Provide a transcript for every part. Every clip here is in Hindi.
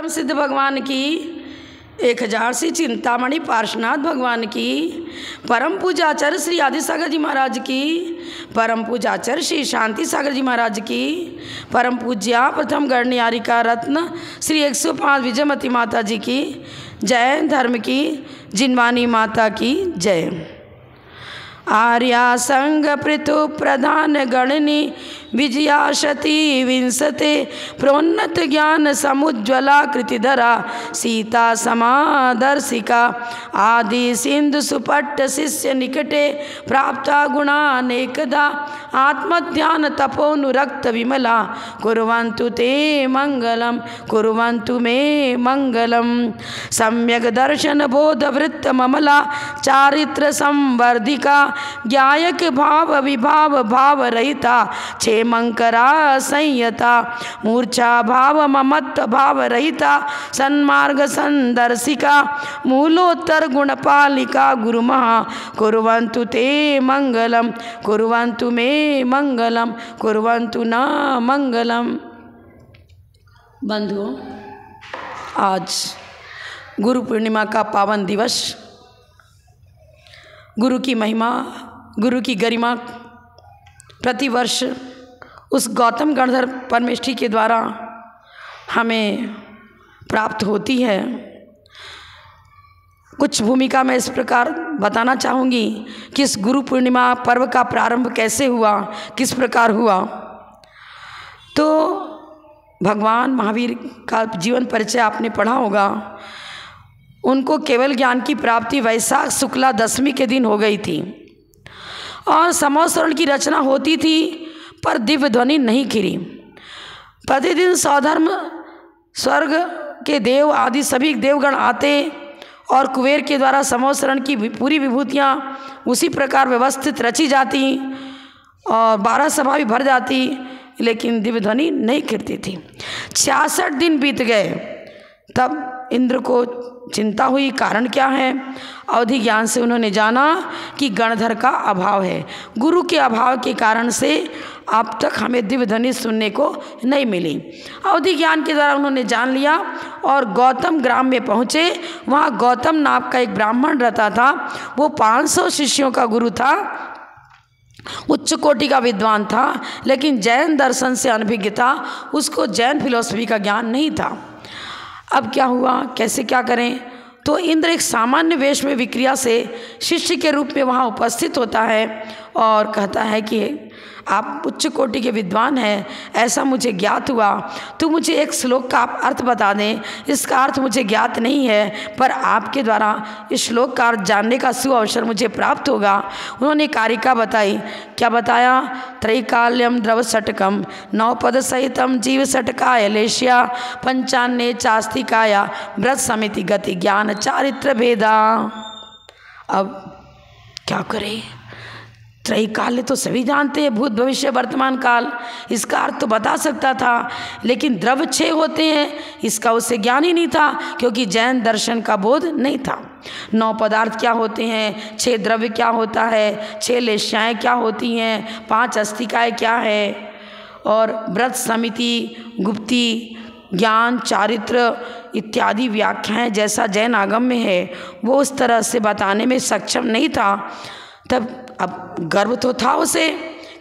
परम सिद्ध भगवान की 1000 सी चिंतामणि पार्श्वनाथ भगवान की परम पूजाचार्य श्री आदि सागर जी महाराज की परम पूजाचार्य श्री शांति सागर जी महाराज की परम पूज्या प्रथम गणनियारिका रत्न श्री 105 विजयमती माता जी की जय। धर्म की जिनवानी माता की जय। आर्या संग पृथु प्रधान गणनी विजया शती विंशते प्रोन्नत ज्ञान समुज्ज्वला कृतिधरा सीता समादर्शिका आदि सिंधु सुपट्ट शिष्य निकटे प्राप्ता गुणानेकदा आत्मध्यान तपोनुरक्त विमला कुर्वन्तु ते मंगलम कुर्वन्तु मे मंगलम। सम्यक दर्शन बोध वृत्त ममला चारित्र संवर्धिका ज्ञायक भाव विभाव भाव रहिता क्षेमंकरा संयता मूर्छा भाव ममत्व भाव रहिता सन्मार्ग संदर्शिका मूलोत्तर गुणपालिका गुरुमहा कुर्वन्तु ते मंगलम कुर्वन्तु मे मंगलम कुर्वन्तु न मंगलम। बंधुओं, आज गुरु पूर्णिमा का पावन दिवस, गुरु की महिमा, गुरु की गरिमा प्रतिवर्ष उस गौतम गणधर परमेष्ठी के द्वारा हमें प्राप्त होती है। कुछ भूमिका मैं इस प्रकार बताना चाहूँगी कि इस गुरु पूर्णिमा पर्व का प्रारंभ कैसे हुआ, किस प्रकार हुआ। तो भगवान महावीर का जीवन परिचय आपने पढ़ा होगा। उनको केवल ज्ञान की प्राप्ति वैशाख शुक्ला दशमी के दिन हो गई थी और समोसरण की रचना होती थी, पर दिव्य ध्वनि नहीं खिरी। प्रतिदिन सौधर्म स्वर्ग के देव आदि सभी देवगण आते और कुबेर के द्वारा समोसरण की पूरी विभूतियाँ उसी प्रकार व्यवस्थित रची जाती और 12 सभा भी भर जाती, लेकिन दिव्य ध्वनि नहीं खिरती थी। 66 दिन बीत गए, तब इंद्र को चिंता हुई, कारण क्या है। अवधि ज्ञान से उन्होंने जाना कि गणधर का अभाव है। गुरु के अभाव के कारण से अब तक हमें दिव्य ध्वनि सुनने को नहीं मिली। अवधि ज्ञान के द्वारा उन्होंने जान लिया और गौतम ग्राम में पहुँचे। वहाँ गौतम नाम का एक ब्राह्मण रहता था। वो 500 शिष्यों का गुरु था, उच्च कोटि का विद्वान था, लेकिन जैन दर्शन से अनभिज्ञ था। उसको जैन फिलॉसफी का ज्ञान नहीं था। अब क्या हुआ, कैसे क्या करें। तो इंद्र एक सामान्य वेश में विक्रिया से शिष्य के रूप में वहाँ उपस्थित होता है और कहता है कि आप उच्च कोटि के विद्वान हैं, ऐसा मुझे ज्ञात हुआ। तो मुझे एक श्लोक का आप अर्थ बता दें। इसका अर्थ मुझे ज्ञात नहीं है, पर आपके द्वारा इस श्लोक का अर्थ जानने का सुअवसर मुझे प्राप्त होगा। उन्होंने कारिका बताई। क्या बताया? त्रैकाल्यम द्रव षटकम नवपद सहितम जीव षटकाय लेश्या पंचान्य चास्तिकाया व्रत समिति गति ज्ञान चारित्र भेदा। अब क्या करें? त्रैकाल्य तो सभी जानते हैं, भूत भविष्य वर्तमान काल। इसका अर्थ तो बता सकता था, लेकिन द्रव्य 6 होते हैं, इसका उसे ज्ञान ही नहीं था, क्योंकि जैन दर्शन का बोध नहीं था। 9 पदार्थ क्या होते हैं, 6 द्रव्य क्या होता है, 6 लेश्याएँ क्या होती हैं, 5 अस्तिकाएँ क्या है, और व्रत समिति गुप्ती ज्ञान चारित्र इत्यादि व्याख्याएँ जैसा जैन आगम में है, वो उस तरह से बताने में सक्षम नहीं था। तब अब गर्व तो था उसे,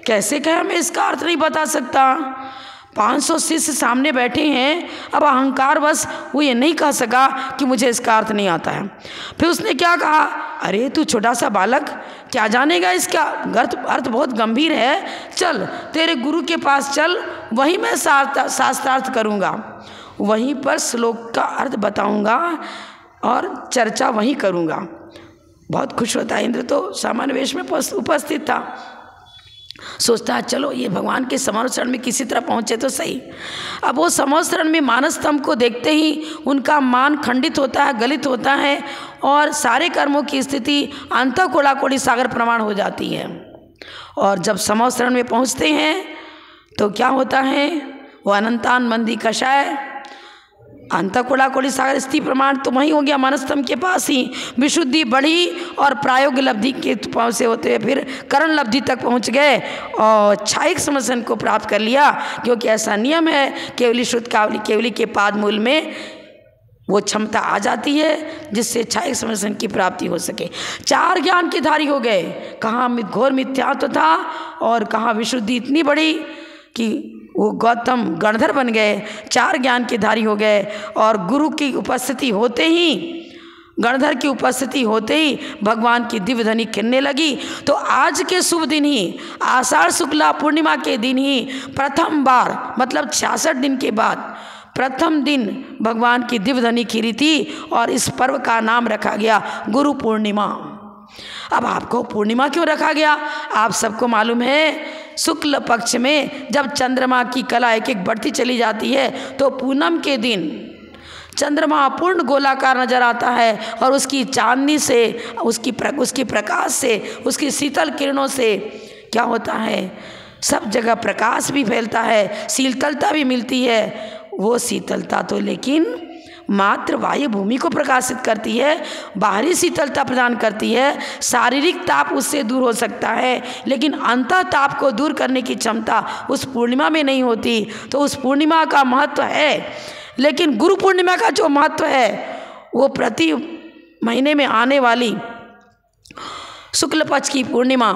कैसे कहे मैं इसका अर्थ नहीं बता सकता। 500 शिष्य सामने बैठे हैं, अब अहंकार बस वो ये नहीं कह सका कि मुझे इसका अर्थ नहीं आता है। फिर उसने क्या कहा, अरे तू छोटा सा बालक क्या जानेगा इसका अर्थ बहुत गंभीर है, चल तेरे गुरु के पास चल, वहीं मैं शास्त्रार्थ करूँगा, वहीं पर श्लोक का अर्थ बताऊँगा और चर्चा वहीं करूँगा। बहुत खुश होता है। इंद्र तो सामान्य वेश में उपस्थित था। सोचता है चलो ये भगवान के समोसरण में किसी तरह पहुँचे तो सही। अब वो समोसरण में मानस स्तंभ को देखते ही उनका मान खंडित होता है, गलित होता है और सारे कर्मों की स्थिति अंतः कोड़ाकोड़ी सागर प्रमाण हो जाती है। और जब समोसरण में पहुँचते हैं तो क्या होता है, वो अनंतान मंदी कषाय अंतकोड़ा कोड़ी सागर स्थिति प्रमाण तो वहीं हो गया, मनस्तंभ के पास ही विशुद्धि बढ़ी और प्रायोगिक लब्धि के से होते हुए फिर करण लब्धि तक पहुंच गए और छायिक समसन को प्राप्त कर लिया। क्योंकि ऐसा नियम है केवली शुद्ध केवली के पाद मूल में वो क्षमता आ जाती है जिससे क्षयिक समर्शन की प्राप्ति हो सके। 4 ज्ञान के धारी हो गए। कहाँ घोर मिथ्यात्व था और कहाँ विशुद्धि इतनी बड़ी कि वो गौतम गणधर बन गए, 4 ज्ञान के धारी हो गए। और गुरु की उपस्थिति होते ही, गणधर की उपस्थिति होते ही भगवान की दिव्य ध्वनि खिलने लगी। तो आज के शुभ दिन ही, आषाढ़ शुक्ला पूर्णिमा के दिन ही प्रथम बार, मतलब 66 दिन के बाद प्रथम दिन भगवान की दिव्य ध्वनि खिली थी और इस पर्व का नाम रखा गया गुरु पूर्णिमा। अब आपको पूर्णिमा क्यों रखा गया? आप सबको मालूम है, शुक्ल पक्ष में जब चंद्रमा की कला एक एक बढ़ती चली जाती है तो पूनम के दिन चंद्रमा पूर्ण गोलाकार नजर आता है और उसकी चांदनी से, उसकी प्रकाश से, उसकी शीतल किरणों से क्या होता है, सब जगह प्रकाश भी फैलता है, शीतलता भी मिलती है। वो शीतलता तो लेकिन मात्र वायु भूमि को प्रकाशित करती है, बाहरी शीतलता प्रदान करती है, शारीरिक ताप उससे दूर हो सकता है, लेकिन अंतः ताप को दूर करने की क्षमता उस पूर्णिमा में नहीं होती। तो उस पूर्णिमा का महत्व है, लेकिन गुरु पूर्णिमा का जो महत्व है वो प्रति महीने में आने वाली शुक्ल पक्ष की पूर्णिमा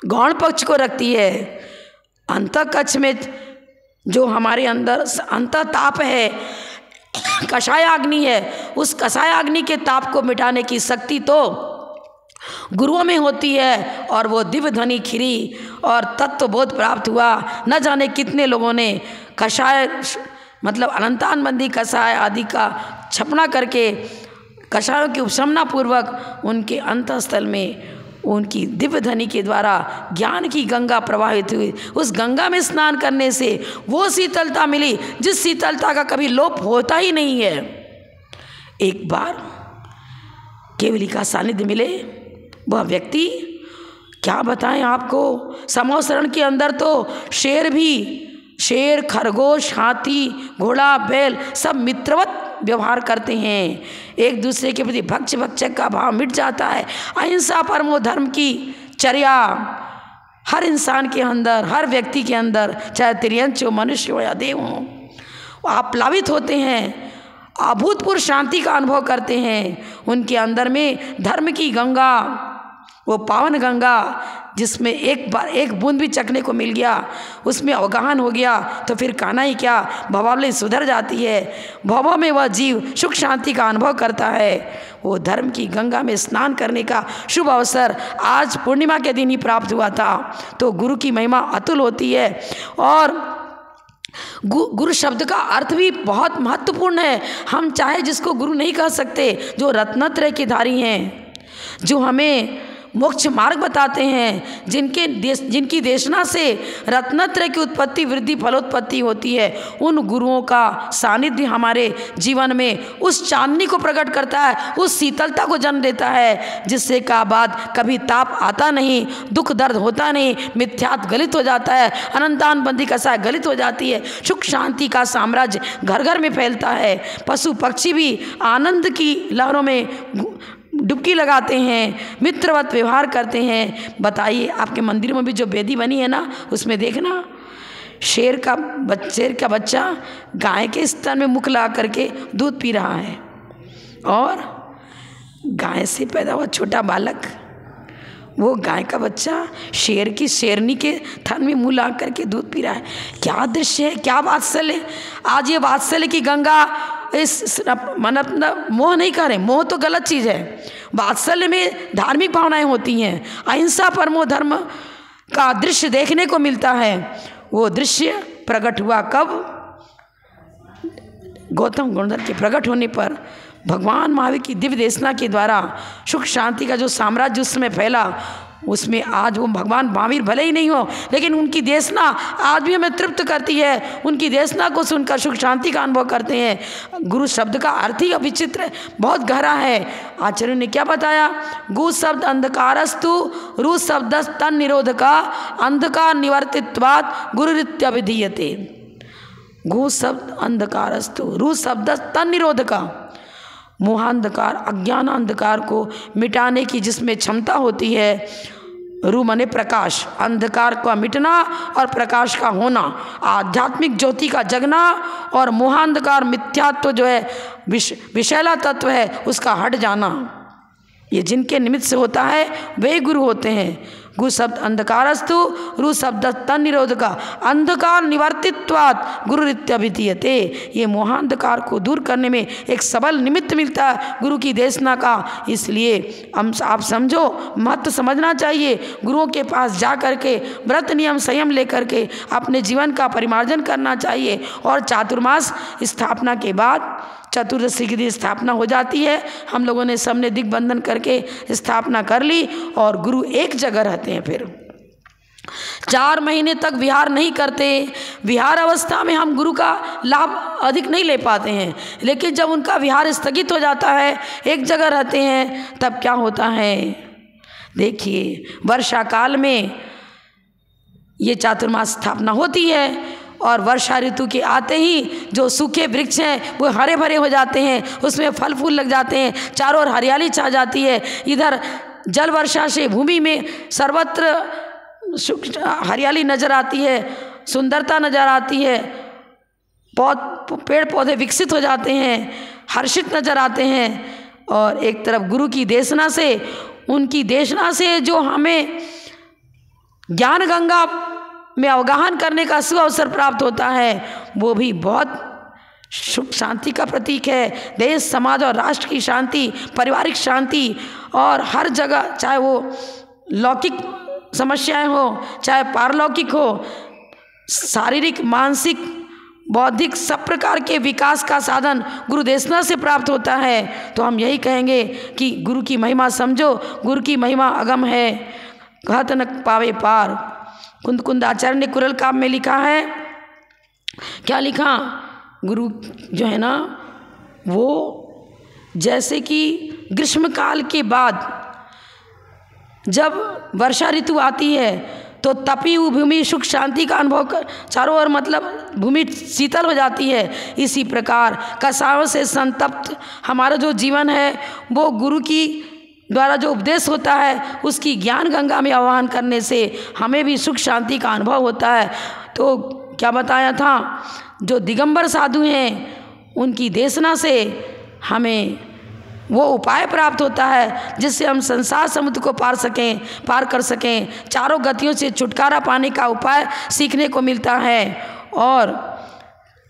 गौण पक्ष को रखती है। अंतः कक्ष में जो हमारे अंदर अंतः ताप है, कषाय अग्नि है, उस कषाय अग्नि के ताप को मिटाने की शक्ति तो गुरुओं में होती है। और वो दिव्य ध्वनि खिरी और तत्व बोध प्राप्त हुआ। न जाने कितने लोगों ने कषाय, मतलब अनंतान बंदी कषाय आदि का छपना करके कषायों की उपशमना पूर्वक उनके अंतःस्थल में उनकी दिव्य ध्वनि के द्वारा ज्ञान की गंगा प्रवाहित हुई। उस गंगा में स्नान करने से वो शीतलता मिली जिस शीतलता का कभी लोप होता ही नहीं है। एक बार केवली का सानिध्य मिले, वह व्यक्ति क्या बताएं आपको, समूह शरण के अंदर तो शेर, खरगोश, हाथी, घोड़ा, बैल सब मित्रवत व्यवहार करते हैं। एक दूसरे के प्रति भक्षक का भाव मिट जाता है। अहिंसा परमो धर्म की चर्या हर इंसान के अंदर, हर व्यक्ति के अंदर, चाहे तिर्यंच हो, मनुष्य हो या देव हो, आप प्लावित होते हैं, अभूतपूर्व शांति का अनुभव करते हैं। उनके अंदर में धर्म की गंगा, वो पावन गंगा जिसमें एक बार एक बूंद भी चखने को मिल गया, उसमें अवगाहन हो गया तो फिर कहना ही क्या, भवावली सुधर जाती है। भवों में वह जीव सुख शांति का अनुभव करता है। वो धर्म की गंगा में स्नान करने का शुभ अवसर आज पूर्णिमा के दिन ही प्राप्त हुआ था। तो गुरु की महिमा अतुल होती है। और गुरु शब्द का अर्थ भी बहुत महत्वपूर्ण है। हम चाहे जिसको गुरु नहीं कह सकते, जो रत्नत्रय के धारी हैं, जो हमें मोक्ष मार्ग बताते हैं, जिनकी देशना से रत्नत्रय की उत्पत्ति, वृद्धि, फलोत्पत्ति होती है, उन गुरुओं का सानिध्य हमारे जीवन में उस चांदनी को प्रकट करता है, उस शीतलता को जन्म देता है, जिससे का बाद कभी ताप आता नहीं, दुख दर्द होता नहीं, मिथ्यात्व गलित हो जाता है, अनंतान बंदी कषाय गलित हो जाती है, सुख शांति का साम्राज्य घर घर में फैलता है। पशु पक्षी भी आनंद की लहरों में डुबकी लगाते हैं, मित्रवत व्यवहार करते हैं। बताइए, आपके मंदिर में भी जो वेदी बनी है ना, उसमें देखना शेर का बच्चा गाय के स्तन में मुख लगा करके दूध पी रहा है, और गाय से पैदा हुआ छोटा बालक, वो गाय का बच्चा शेरनी के थन में मुँह लगा करके दूध पी रहा है। क्या दृश्य है, क्या वात्सल्य। आज ये वात्सल्य की गंगा, इस मतलब मोह नहीं करें, मोह तो गलत चीज़ है। वात्सल्य में धार्मिक भावनाएं होती हैं। अहिंसा परमो धर्म का दृश्य देखने को मिलता है। वो दृश्य प्रकट हुआ कब? गौतम गणधर के प्रकट होने पर भगवान महावीर की दिव्य देशना के द्वारा सुख शांति का जो साम्राज्य उस समय फैला, उसमें आज वो भगवान महावीर भले ही नहीं हो, लेकिन उनकी देशना आज भी हमें तृप्त करती है। उनकी देशना को सुनकर सुख शांति का अनुभव करते हैं। गुरु शब्द का अर्थ ही विचित्र, बहुत गहरा है। आचार्य ने क्या बताया? गु शब्द अंधकारस्तु, रु शब्द तन निरोध का, अंधकार निवर्तित्वात् गुरुरित्यभिधीयते। गु शब्द अंधकारस्तु, रु शब्द तन निरोध का, मोहांधकार, अज्ञान अंधकार को मिटाने की जिसमें क्षमता होती है, रू माने प्रकाश, अंधकार का मिटना और प्रकाश का होना, आध्यात्मिक ज्योति का जगना और मोहांधकार मिथ्यात्व जो है विषैला तत्व है उसका हट जाना। ये जिनके निमित्त से होता है वे गुरु होते हैं। गु शब्द अंधकारस्तु, रु शब्द तन निरोध का, अंधकार निवर्तित्वात् गुरुरित्यभिधीयते। ये मोहांधकार को दूर करने में एक सबल निमित्त मिलता है गुरु की देशना का। इसलिए हम आप समझो, महत्व समझना चाहिए। गुरुओं के पास जा करके व्रत नियम संयम लेकर के अपने जीवन का परिमार्जन करना चाहिए। और चातुर्मास स्थापना के बाद चतुर्दशी की दिन स्थापना हो जाती है। हम लोगों ने सबने दिग्बंधन करके स्थापना कर ली और गुरु एक जगह रहते हैं। फिर 4 महीने तक विहार नहीं करते। विहार अवस्था में हम गुरु का लाभ अधिक नहीं ले पाते हैं, लेकिन जब उनका विहार स्थगित हो जाता है, एक जगह रहते हैं, तब क्या होता है देखिए। वर्षा काल में ये चातुर्मास स्थापना होती है और वर्षा ऋतु के आते ही जो सूखे वृक्ष हैं वो हरे भरे हो जाते हैं, उसमें फल फूल लग जाते हैं, चारों ओर हरियाली छा जाती है। इधर जल वर्षा से भूमि में सर्वत्र हरियाली नज़र आती है, सुंदरता नज़र आती है, पेड़ पौधे विकसित हो जाते हैं, हर्षित नज़र आते हैं। और एक तरफ गुरु की देशना से, उनकी देशना से जो हमें ज्ञान गंगा में अवगाहन करने का सुअवसर प्राप्त होता है, वो भी बहुत सुख शांति का प्रतीक है। देश समाज और राष्ट्र की शांति, पारिवारिक शांति, और हर जगह चाहे वो लौकिक समस्याएं हो चाहे पारलौकिक हो, शारीरिक मानसिक बौद्धिक सब प्रकार के विकास का साधन गुरु देशना से प्राप्त होता है। तो हम यही कहेंगे कि गुरु की महिमा समझो, गुरु की महिमा अगम है, कहत न पावे पार। कुंद कुंद आचार्य ने कुरल काव्य में लिखा है, क्या लिखा, गुरु जो है ना वो जैसे कि ग्रीष्म काल के बाद जब वर्षा ऋतु आती है तो तपी हुई भूमि सुख शांति का अनुभव कर, चारों ओर मतलब भूमि शीतल हो जाती है। इसी प्रकार कषायों से संतप्त हमारा जो जीवन है वो गुरु की द्वारा जो उपदेश होता है उसकी ज्ञान गंगा में आह्वान करने से हमें भी सुख शांति का अनुभव होता है। तो क्या बताया था, जो दिगंबर साधु हैं उनकी देशना से हमें वो उपाय प्राप्त होता है जिससे हम संसार समुद्र को पार कर सकें, चारों गतियों से छुटकारा पाने का उपाय सीखने को मिलता है। और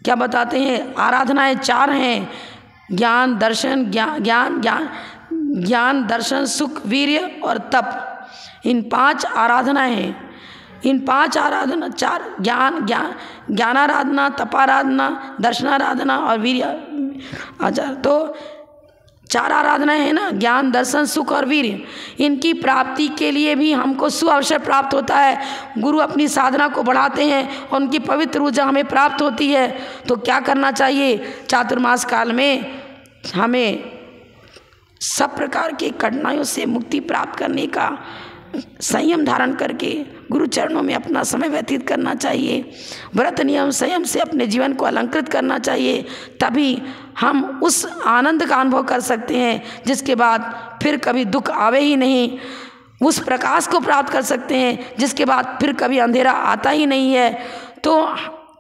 क्या बताते हैं, आराधनाएं 4 हैं, ज्ञान दर्शन ज्ञान दर्शन सुख वीर्य और तप। इन 5 आराधनाएं हैं। इन 5 आराधना 4 ज्ञानाराधना, तपाराधना, दर्शनाराधना और वीर्य आचार, तो 4 आराधनाएं हैं ना, ज्ञान दर्शन सुख और वीर्य। इनकी प्राप्ति के लिए भी हमको सुअवसर प्राप्त होता है। गुरु अपनी साधना को बढ़ाते हैं और उनकी पवित्र ऊर्जा हमें प्राप्त होती है। तो क्या करना चाहिए, चातुर्मास काल में हमें सब प्रकार के कठिनाइयों से मुक्ति प्राप्त करने का संयम धारण करके गुरु चरणों में अपना समय व्यतीत करना चाहिए। व्रत नियम संयम से अपने जीवन को अलंकृत करना चाहिए, तभी हम उस आनंद का अनुभव कर सकते हैं जिसके बाद फिर कभी दुख आवे ही नहीं। उस प्रकाश को प्राप्त कर सकते हैं जिसके बाद फिर कभी अंधेरा आता ही नहीं है। तो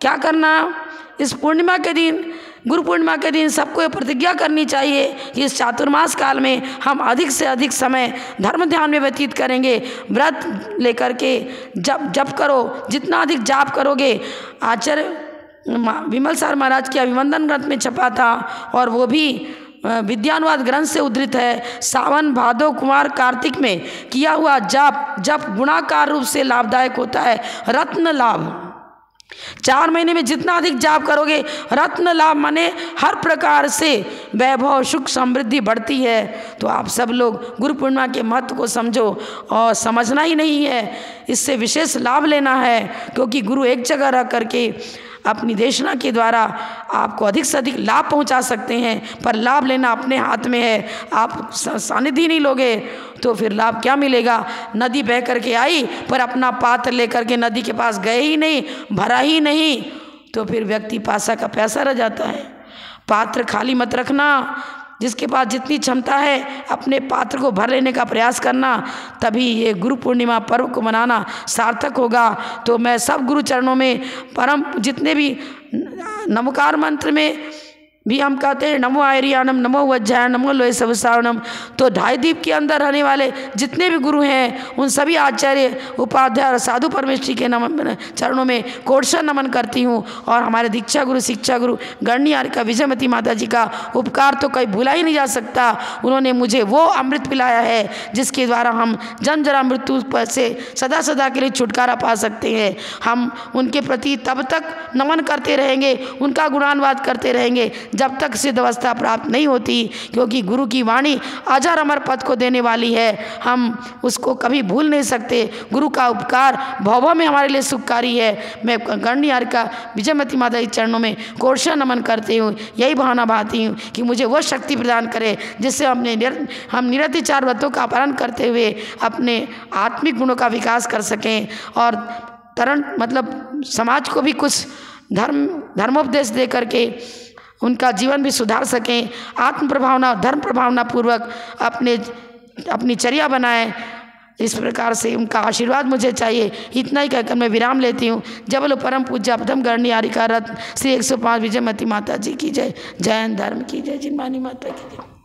क्या करना, इस पूर्णिमा के दिन, गुरु पूर्णिमा के दिन सबको ये प्रतिज्ञा करनी चाहिए कि इस चातुर्मास काल में हम अधिक से अधिक समय धर्म ध्यान में व्यतीत करेंगे। व्रत लेकर के जप करो, जितना अधिक जाप करोगे। आचार्य विमल सार महाराज के अभिवंदन ग्रंथ में छपा था और वो भी विद्यानुवाद ग्रंथ से उद्धृत है। सावन भादो कुमार कार्तिक में किया हुआ जप गुणाकार रूप से लाभदायक होता है, रत्न लाभ। 4 महीने में जितना अधिक जाप करोगे रत्न लाभ, माने हर प्रकार से वैभव सुख समृद्धि बढ़ती है। तो आप सब लोग गुरु पूर्णिमा के महत्व को समझो, और समझना ही नहीं है, इससे विशेष लाभ लेना है, क्योंकि गुरु एक जगह रह करके अपनी देशना के द्वारा आपको अधिक से अधिक लाभ पहुंचा सकते हैं। पर लाभ लेना अपने हाथ में है। आप सानिध्य नहीं लोगे तो फिर लाभ क्या मिलेगा। नदी बह करके आई पर अपना पात्र लेकर के नदी के पास गए ही नहीं, भरा ही नहीं, तो फिर व्यक्ति पासा का पैसा रह जाता है। पात्र खाली मत रखना, जिसके पास जितनी क्षमता है अपने पात्र को भर लेने का प्रयास करना, तभी ये गुरु पूर्णिमा पर्व को मनाना सार्थक होगा। तो मैं सब गुरु चरणों में परम जितने भी नमोकार मंत्र में भी हम कहते हैं नमो आयरियानम, नमो वज्जायन, नमो लोय सवसारणम। तो ढाई द्वीप के अंदर रहने वाले जितने भी गुरु हैं उन सभी आचार्य, उपाध्याय और साधु परमेश्वरी के चरणों में कोटशा नमन करती हूँ। और हमारे दीक्षा गुरु, शिक्षा गुरु गणनी आर्यका विजयमती माता जी का उपकार तो कहीं भूला ही नहीं जा सकता। उन्होंने मुझे वो अमृत पिलाया है जिसके द्वारा हम जन्म जरा मृत्यु पर से सदा सदा के लिए छुटकारा पा सकते हैं। हम उनके प्रति तब तक नमन करते रहेंगे, उनका गुणानुवाद करते रहेंगे जब तक सिद्ध अवस्था प्राप्त नहीं होती, क्योंकि गुरु की वाणी अजर अमर पद को देने वाली है। हम उसको कभी भूल नहीं सकते। गुरु का उपकार भव में हमारे लिए सुखकारी है। मैं गणनी आर्यका विजयमती माता के चरणों में कोटशा नमन करती हूँ, यही भावना भाती हूँ कि मुझे वो शक्ति प्रदान करे जिससे हम निरतिचार व्रतों का पालन करते हुए अपने आत्मिक गुणों का विकास कर सकें और तरण मतलब समाज को भी कुछ धर्मोपदेश दे करके उनका जीवन भी सुधार सकें। आत्म प्रभावना, धर्म प्रभावना पूर्वक अपनी चर्या बनाएं। इस प्रकार से उनका आशीर्वाद मुझे चाहिए। इतना ही कहकर मैं विराम लेती हूँ। जय बोलो परम पूज्य प्रथम गणनी आर्यका रत्न श्री 105 विजयमती माता जी की जय। जय हिंद, धर्म की जय, जिनमानी माता की जय।